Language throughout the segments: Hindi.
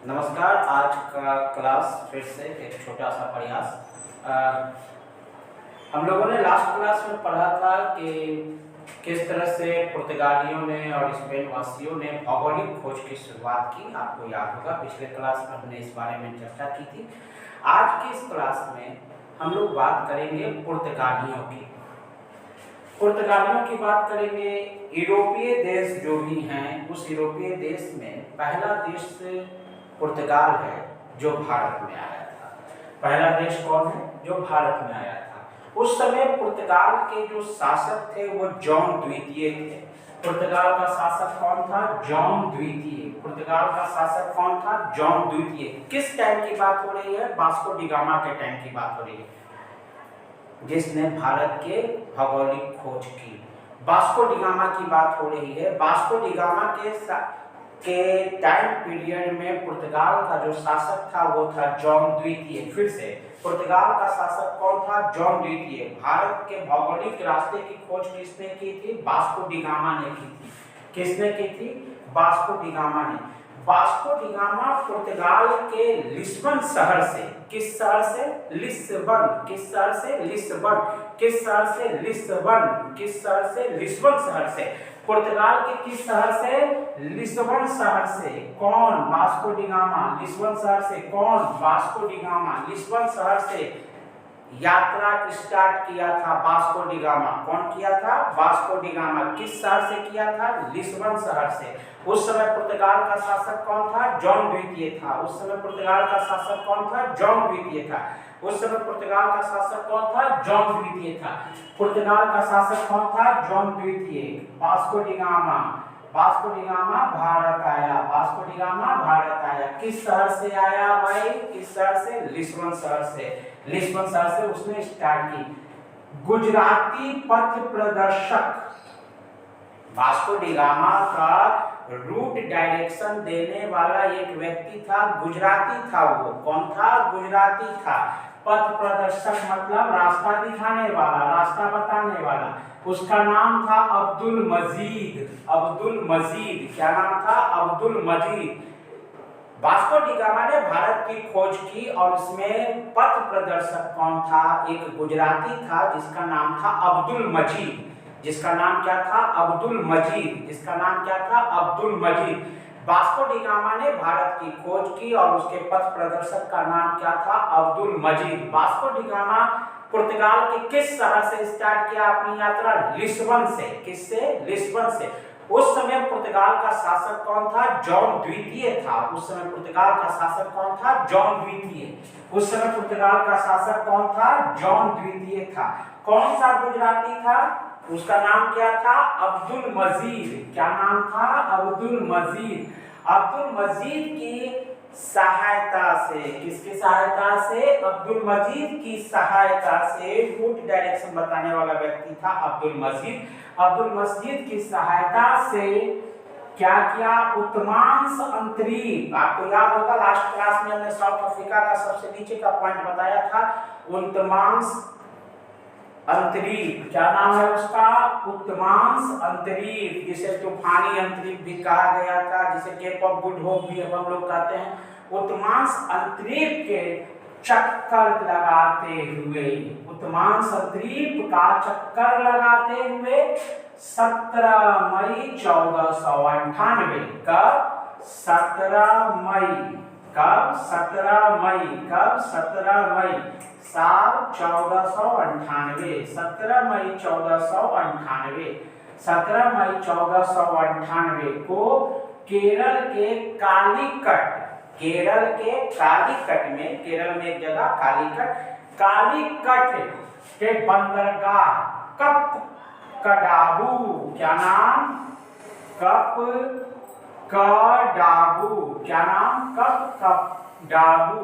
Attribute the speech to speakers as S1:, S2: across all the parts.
S1: नमस्कार। आज का क्लास फिर से एक छोटा सा प्रयास। हम लोगों ने लास्ट क्लास में पढ़ा था कि किस तरह से पुर्तगालियों ने और स्पेन वासियों ने भौगोलिक खोज की शुरुआत की। आपको याद होगा पिछले क्लास में हमने इस बारे में चर्चा की थी। आज की इस क्लास में हम लोग बात करेंगे पुर्तगालियों की। पुर्तगालियों की बात करेंगे। यूरोपीय देश जो भी हैं उस यूरोपीय देश में पहला देश पुर्तगाल है जो भारत में आया था। पहला देश कौन है जो भारत में आया था। उस समय पुर्तगाल के जो शासक थे वो जॉन द्वितीय थे। पुर्तगाल का शासक कौन था? जॉन द्वितीय। पुर्तगाल का शासक कौन था? जॉन द्वितीय। किस टाइम की बात हो रही है? वास्को डी गामा के टाइम की बात हो रही है, जिसने भारत के भौगोलिक खोज की। वास्को डी गामा की बात हो रही है। वास्को डी गामा के टाइम पीरियड में पुर्तगाल का जो शासक था वो था जॉन द्वितीय। फिर से पुर्तगाल का शासक कौन था? जॉन द्वितीय। भारत के भौगोलिक रास्ते की खोज किसने की थी? वास्को डी गामा ने की थी। किसने की थी? वास्को डी गामा ने। वास्को डी गामा पुर्तगाल के लिस्बन शहर से, किस शहर से? लिस्बन। किस शहर से? लिस्बन। किस शहर से? लिस्बन। किस शहर से? लिस्बन शहर से। पुर्तगाल के किस शहर से? लिस्बन शहर से। कौन? Vasco da gamma. लिस्बन शहर से कौन? Vasco da gamma. लिस्बन शहर से यात्रा स्टार्ट किया था वास्को डी गामा। कौन किया था? Vasco da gamma. किस शहर से किया था? लिस्बन शहर से। उस समय पुर्तगाल का शासक कौन था? जॉन द्वितीय था। उस समय पुर्तगाल का शासक कौन था? जॉन द्वितीय था। उस समय पुर्तगाल का शासक कौन था? जॉन द्वितीय था। पुर्तगाल का शासक कौन था? जॉन द्वितीय। Vasco da Gama. Vasco da Gama Bharat आया। वास्को डी गामा भारत आया। किस शहर से आया भाई? किस शहर से? लिस्बन शहर से। लिस्बन शहर से उसने स्टार्ट की। गुजराती पथ प्रदर्शक वास्को डी गामा का रूट डायरेक्शन देने वाला एक व्यक्ति था, गुजराती था। वो कौन था? गुजराती था। पथ प्रदर्शक मतलब रास्ता दिखाने वाला, रास्ता बताने वाला। उसका नाम था अब्दुल मजीद। अब्दुल मजीद। क्या नाम था? अब्दुल मजीद। वास्को डी गामा ने भारत की खोज की और इसमें पथ प्रदर्शक कौन था? एक गुजराती था जिसका नाम था अब्दुल मजीद। जिसका नाम क्या था? अब्दुल मजीद। जिसका नाम क्या था? अब्दुल मजीद। वास्को डी गामा ने भारत की खोज की और उसके पथ प्रदर्शक का नाम क्या था? अब्दुल मजीद। वास्को डी गामा पुर्तगाल के किस शहर से स्टार्ट किया अपनी यात्रा? लिस्बन से। किससे? लिस्बन से। उस समय पुर्तगाल का शासक कौन था? जॉन द्वितीय था। उस समय पुर्तगाल का शासक कौन था? जॉन द्वितीय। उस समय पुर्तगाल का शासक कौन था? जॉन द्वितीय था। कौन सा गुजराती था? उसका नाम क्या था? अब्दुल मजीद। क्या नाम था? अब्दुल मजीद। अब्दुल मजीद की सहायता से, किसकी सहायता से? अब्दुल मजीद की सहायता से रूट डायरेक्शन बताने वाला व्यक्ति था अब्दुल मजीद। अब्दुल मजीद की सहायता से क्या किया? उत्तमांश अंतरीप। आपको याद होगा लास्ट क्लास में हमने साउथ अफ्रीका का सबसे नीचे का पॉइंट बताया था, उत्तमांश अंतरीप। क्या नाम है उसका? उत्तमांश अंतरीप, जिसे तूफानी अंतरीप भी कहा गया था, जिसे केप ऑफ गुड होप भी हम लोग कहते हैं। उत्तमांश अंतरीप के चक्कर लगाते हुए, उत्तमांश अंतरीप का चक्कर लगाते हुए 17 मई 1498 कब? 17 मई। कब? 17 मई। कब? 17 मई साल 1498। 17 मई 1498। 17 मई 1498 को केरल के कालीकट, केरल के कालीकट में, केरल में एक जगह कालीकट, कालीकट के बंदरगाह कप कडाबू। क्या नाम? कप कडाबू। क्या नाम? कप कडाबू।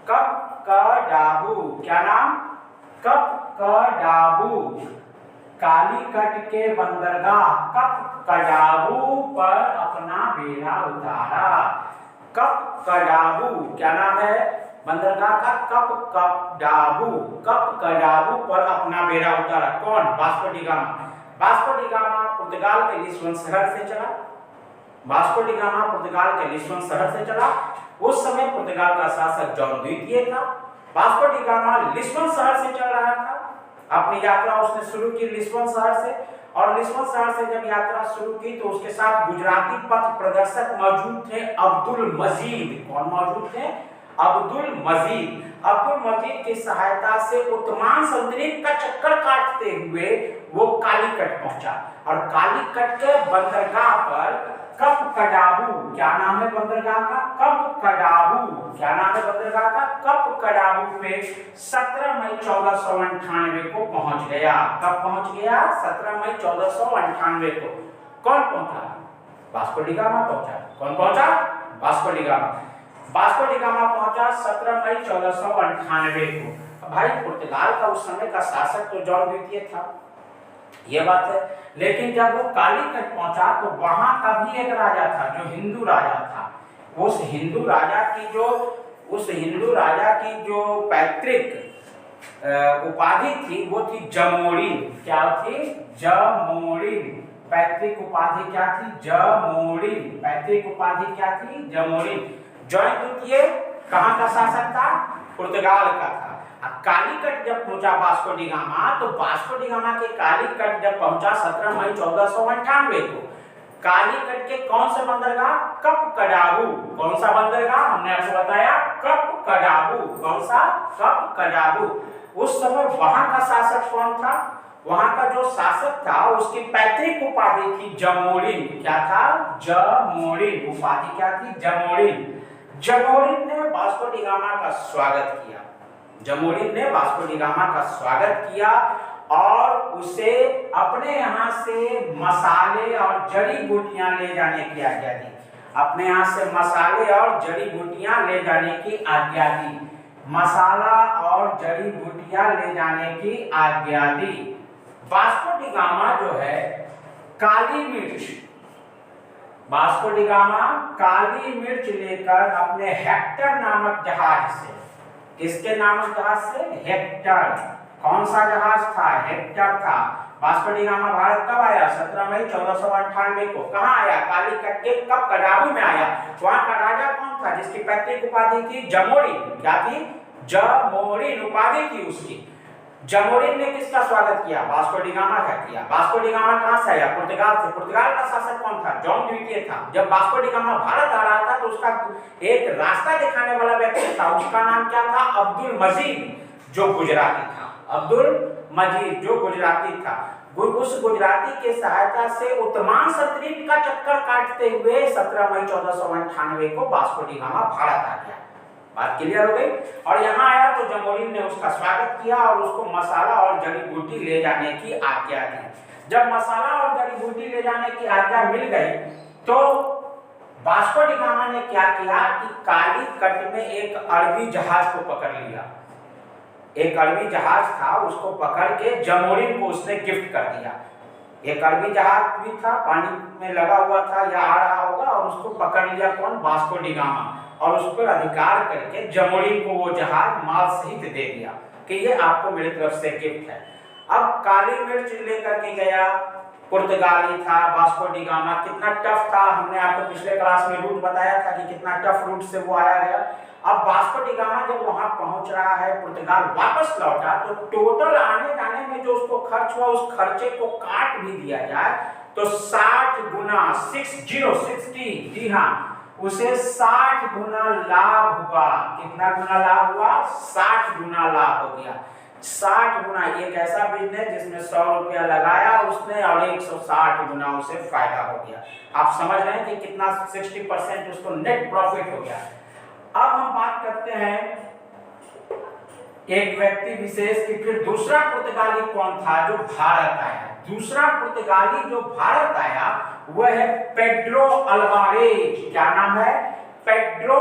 S1: कप कडाबू। क्या नाम? कप कडाबू। कालीकट के बंदरगाह कप कडाबू पर अपना बेड़ा उतारा। कप कडाबू। क्या नाम है बंदरगाह का? कप कडाबू। कप कडाबू पर अपना बेड़ा उतारा। कौन? Vasco da Gama. Vasco da Gama पुर्तगाल के लिस्बन शहर से चला। वास्को डी गामा पुर्तगाल के लिस्बन शहर से चला। उस समय पुर्तगाल का शासक जॉन द्वितीय था। वास्को डी गामा लिस्बन शहर से चल रहा था। अपनी यात्रा उसने शुरू की लिस्बन शहर से, और लिस्बन शहर से जब यात्रा शुरू की तो उसके साथ गुजराती पथ प्रदर्शक मौजूद थे, अब्दुल मजीद। कौन मौजूद थे? अब्दुल मजीद। अब्दुल मजीद की सहायता से उत्तमान सल्तनत का चक्कर काटते हुए वो कालीकट पहुंचा, और कालीकट के बंदरगाह पर कप कडाबू, क्या नाम है बंदरगाह का? कप कडाबू। क्या नाम है बंदरगाह का? कप कडाबू पे 17 मई 1498 को पहुंच गया। कब पहुंच गया? 17 मई 1498 को। कौन पहुंचा? वास्को डी गामा पहुंचा। कौन पहुंचा? Vasco da Gama. Vasco da gamma पहुंचा 17 मई 1498 को। भाई पुर्तगाल का उस समय का शासक तो जॉन द्वितीय था, ये बात है। लेकिन जब वो कालीकट पहुंचा तो वहां का भी एक राजा था जो हिंदू राजा था। उस हिंदू राजा की जो पैतृक उपाधि थी वो थी जमोरिन। क्या थी? जमोरिन। पैतृक उपाधि क्या थी? जमोरिन। पैतृक उपाधि क्या थी? जमोरिन। जॉन द्वितीय कहाँ का शासक था? पुर्तगाल का था। कालीकट जब पहुंचा वास्को डी गामा, तो वास्को डी गामा के कालीकट जब पहुंचा 17 मई 1498 को, कालीकट के कौन से बंदरगाह? कप कडाबू। कौन सा बंदरगाह? हमने आपको बताया कप कडाबू। कौन सा? कप कडाबू। उस समय वहां का शासक कौन था? वहां का जो शासक था उसकी पैतृक उपाधि थी जमोरिन। क्या था? जमोरिन। उपाधि क्या थी? जमोरिन। जमोरिन ने वास्को डी गामा का स्वागत किया। जमोरिन ने वास्को डी गामा का स्वागत किया और उसे अपने यहाँ से मसाले और जड़ी बूटियां ले जाने की आज्ञा दी। अपने यहाँ से मसाले और जड़ी बूटियां ले जाने की आज्ञा दी। मसाला और जड़ी बूटियां ले जाने की आज्ञा दी। वास्को डी गामा जो है काली मिर्च, वास्को डी गामा काली मिर्च लेकर अपने हेक्टर नामक जहाज से, किसके नामक जहाज से? हेक्टर। कौन सा जहाज था? हेक्टर था। वास्को डी गामा भारत कब आया? 17 मई 1498 को। कहाँ आया? कालीकट के कप कडाबू में आया। वहां का राजा कौन था जिसकी पैतृक उपाधि थी जमोरिन? क्या थी? जमोरिन उपाधि थी उसकी। जमोरिन ने किसका स्वागत किया? वास्को डी गामा का किया। वास्को डी गामा कहां से आया? पुर्तगाल से। पुर्तगाल का शासक कौन था? जॉन द्वितीय था। जब वास्को डी गामा भारत आ रहा था तो उसका एक रास्ता दिखाने वाला व्यक्ति था, उसका नाम क्या था? अब्दुल मजीद, जो गुजराती था। अब्दुल मजीद जो गुजराती था। उस गुजराती के सहायता से उत्तमान सल्तनत का चक्कर काटते हुए 17 मई 1498 को वास्को डी गामा भारत आ गया। बात क्लियर हो गई? और यहाँ आया तो जमोरिन ने उसका स्वागत किया और उसको मसाला और जड़ी बूटी ले जाने की आज्ञा दी। जब मसाला और जड़ी बूटी ले जाने की आज्ञा मिल गई तो वास्को डी गामा ने क्या किया कि कालीकट में एक अरबी जहाज को पकड़ लिया। एक अरबी जहाज था, उसको पकड़ के जमोरिन को उसने गिफ्ट कर दिया। एक अरबी जहाज भी था, पानी में लगा हुआ था या आ रहा होगा, और उसको पकड़ लिया कौन? वास्को डी गामा, और उस पर अधिकार करके जमोरिन को वो जहाज माल सहित दे दिया कि ये आपको मेरी तरफ से गिफ्ट है। अब काली मिर्च लेकर के गया, पुर्तगाली था वास्को डी गामा। कितना टफ था, हमने आपको पिछले क्लास में रूट बताया था कि कितना टफ रूट से वो आया गया। अब वास्को डी गामा जब वहां पहुंच रहा है, पुर्तगाल वापस लौटा, तो टोटल आने जाने में जो उसको खर्च हुआ उस खर्चे को काट भी दिया जाए तो 60 गुना 60, जी हाँ, उसे 60 गुना लाभ हुआ। कितना गुना लाभ हुआ? 60 गुना लाभ हो गया। 60 गुना। एक ऐसा बिजनेस जिसमें 100 रुपया लगाया उसने और 160 गुना उसे फायदा हो गया। आप समझ रहे हैं कि कितना 60% उसको नेट प्रॉफिट हो गया। अब हम बात करते हैं एक व्यक्ति विशेष की। फिर दूसरा पुर्तगाली कौन था जो भारत आया? दूसरा पुर्तगाली जो भारत आया वह है पेड्रो अल्वारेज। क्या नाम है? पेड्रो।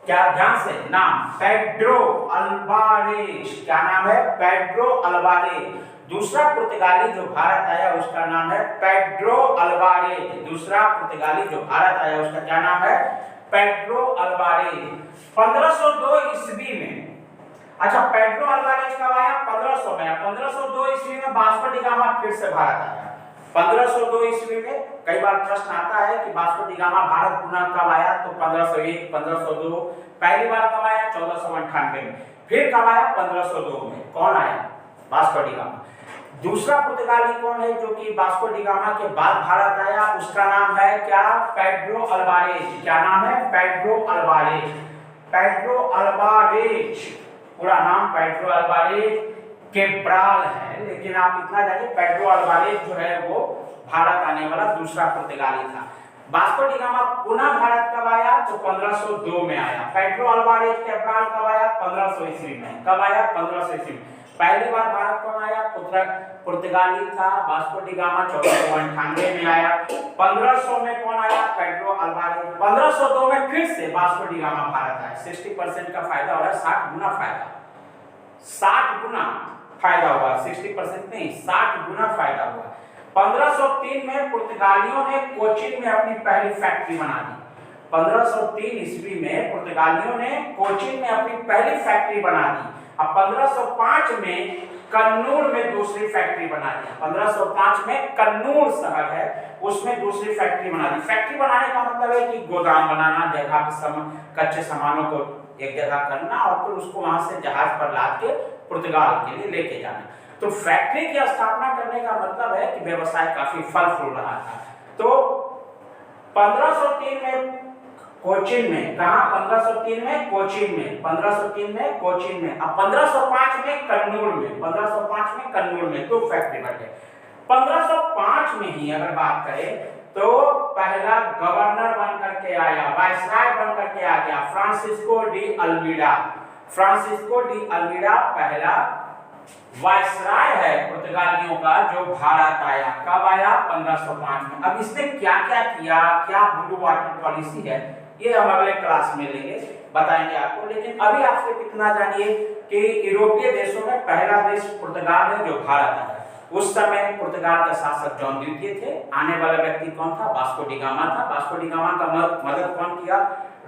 S1: क्या? ध्यान से नाम, पेड्रो अल्वारेज। क्या नाम है? Pedro Alvarez. दूसरा पुर्तगाली जो भारत आया उसका नाम है पेड्रो अल्वारेज। दूसरा पुर्तगाली जो भारत आया उसका क्या नाम है? Pedro Alvarez. 1502 ईस्वी में। अच्छा, पेड्रो अल्वारेज कब आया? 1500 में। 1502 ईस्वी में वास्को डी गामा फिर से भारत आया। 1502 ईस्वी में कई बार प्रश्न आता है कि वास्को डी गामा भारत पुनः कब आया, तो 1501, 1502। पहली बार कब आया? 1498 में। फिर कब आया? 1502 में। कौन आया? Vasco da gamma. दूसरा पुर्तगाली कौन है जो कि वास्को डी गामा के बाद भारत आया? उसका नाम है क्या? Pedro Alvarez. क्या नाम है? Pedro Alvarez. पेड्रो अल्वारेज, पूरा नाम पेड्रो अल्वारेज केब्राल है, लेकिन आप इतना जानिए पेड्रो अल्वारेज जो है वो भारत आने वाला दूसरा पुर्तगाली था। वास्को डी गामा पुनः भारत कब आया? तो 1502 में आया। पेड्रो अल्वारेज केब्राल कब आया? 1500 ईस्वी में। कब आया? 1500 ईस्वी में। पहली बार भारत कौन आया? पुर्तगाली था वास्को डी गामा। 1498 में आया। 1500 में कौन आया? Pedro Alvarez. 1502 में फिर से वास्को डी गामा भारत आया। 60% का फायदा हो रहा है, 60 गुना फायदा, 60 गुना फायदा हुआ, 60% नहीं, 60 गुना फायदा हुआ। 1503 में पुर्तगालियों ने कोचीन में अपनी पहली फैक्ट्री बना दी। 1503 ईस्वी में पुर्तगालियों ने कोचीन में अपनी पहली फैक्ट्री बना दी। अब 1505 में कन्नूर में दूसरी फैक्ट्री बना दी। 1505 में कन्नूर शहर है, उसमें दूसरी फैक्ट्री बना दी। फैक्ट्री बनाने का मतलब है कि गोदाम बनाना, जगह पे कच्चे सामानों को एक जगह करना और फिर उसको वहां से जहाज पर लाद के पुर्तगाल के लिए लेके जाना। तो फैक्ट्री की स्थापना करने का मतलब है कि व्यवसाय काफी फल फूल रहा था। तो 1503 में कोचीन में, कहा? 1503 में कोचीन में, 1503 में कोचीन में। अब 1505 में कन्नूर में, 1505 में कन्नूर में दो फैक्ट्री बन गए। 1505 में ही अगर बात करें तो पहला गवर्नर बनकर के आया, वायसराय बनकर के आ गया, Francisco de Almeida. Francisco de Almeida पहला वायसराय है पुर्तगालियों का जो भारत आया। कब आया? 1505 में। अब इसने क्या क्या किया, क्या ब्लू वाटर पॉलिसी है, ये हम अगले क्लास में लेंगे, बताएंगे आपको। लेकिन अभी आप सिर्फ इतना जानिए कि यूरोपीय देशों में पहला देश पुर्तगाल है जो भारत आया। उस समय पुर्तगाल के शासक जॉन द्वितीय थे। आने वाला व्यक्ति कौन था? वास्को डी गामा था। वास्को डी गामा का मदद कौन किया?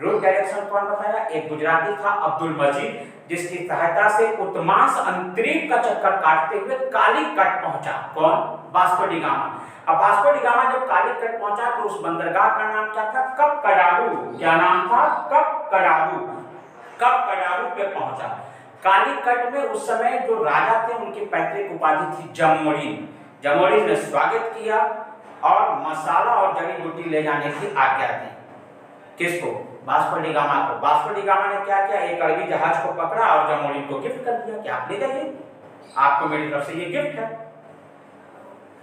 S1: रूट डायरेक्शन कौन बताया? एक गुजराती था अब्दुल मजीद, जिसकी सहायता से उत्तमांश अंतरिक्ष का चक्कर काटते हुए कालीकट पहुंचा। कौन? Vasco da gamma. अब वास्को डी गामा जब कालीकट पहुंचा तो उस बंदरगाह का नाम क्या था? कपकडारू। क्या नाम था? कपकडारू। कपकडारू पे पहुंचा। कालीकट में उस समय जो राजा थे उनकी पैतृक उपाधि थी जमोरिन। जमोरिन ने स्वागत किया और मसाला और जड़ी बूटी ले जाने की आज्ञा दी। किसको? वास्को डी गामा को। वास्को डी गामा ने क्या किया? एक अरबी जहाज को पकड़ा और जमोरिन को गिफ्ट कर दिया कि आप ले जाइए, आपको मेरी तरफ से ये गिफ्ट है।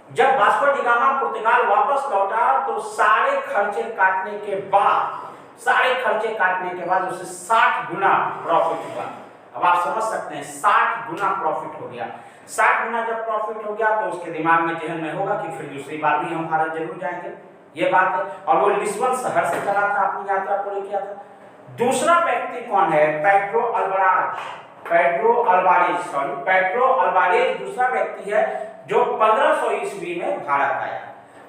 S1: जब वास्को डी गामा पुर्तगाल वापस लौटा तो सारे खर्चे काटने के बाद उसे 60 गुना प्रॉफिट हुआ। अब आप समझ सकते हैं 60 गुना प्रॉफिट हो गया। 60 गुना जब प्रॉफिट हो गया तो उसके दिमाग में जहन में होगा कि फिर दूसरी बार भी हम भारत जरूर जाएंगे, ये बात है। और वो लिस्बन शहर से चला था, अपनी यात्रा पूरी किया था। दूसरा व्यक्ति कौन है? पेड्रो अल्वारेज दूसरा व्यक्ति है जो 1500 ईस्वी में भारत आया।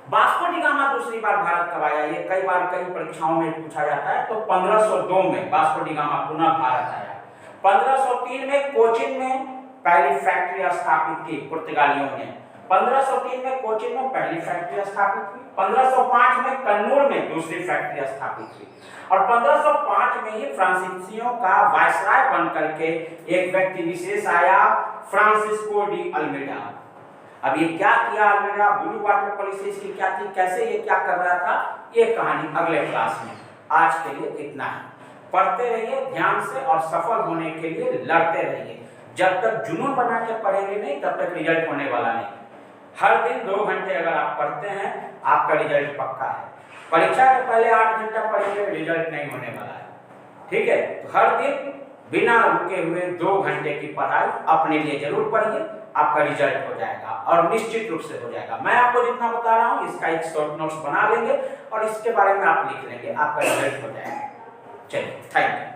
S1: वास्को डी गामा दूसरी बार भारत कब आया? ये कई बार कई परीक्षाओं में पूछा जाता है। तो 1502 में वास्को डी गामा पुनः भारत आया। 1503 में कोचीन में पहली फैक्ट्री स्थापित की पुर्तगालियों ने। 1503 में कोचीन में पहली फैक्ट्री स्थापित हुई। 1505 में कन्नूर में दूसरी फैक्ट्री स्थापित हुई और 1505 में ही फ्रांसीसियों का वायसराय बनकर के एक व्यक्ति विशेष आया, फ्रांसिस्को डी अल्मीडा। अब ये क्या किया अल्मीडा? ब्लू वाटर पॉलिसी इसकी क्या थी, कैसे ये क्या कर रहा था, ये कहानी अगले क्लास में। आज के लिए इतना है। पढ़ते रहिए ध्यान से और सफल होने के लिए लड़ते रहिए। जब तक जुनून बना के पढ़ेंगे नहीं तब तक रिजल्ट होने वाला नहीं। हर दिन 2 घंटे अगर आप पढ़ते हैं आपका रिजल्ट पक्का है। परीक्षा के पहले 8 घंटा पढ़ेंगे रिजल्ट नहीं होने वाला है, ठीक है। तो हर दिन बिना रुके हुए 2 घंटे की पढ़ाई अपने लिए जरूर पढ़िए, आपका रिजल्ट हो जाएगा और निश्चित रूप से हो जाएगा। मैं आपको जितना बता रहा हूँ इसका एक शॉर्ट नोट्स बना लेंगे और इसके बारे में आप लिख लेंगे, आपका रिजल्ट हो जाएगा। चलिए, थैंक यू।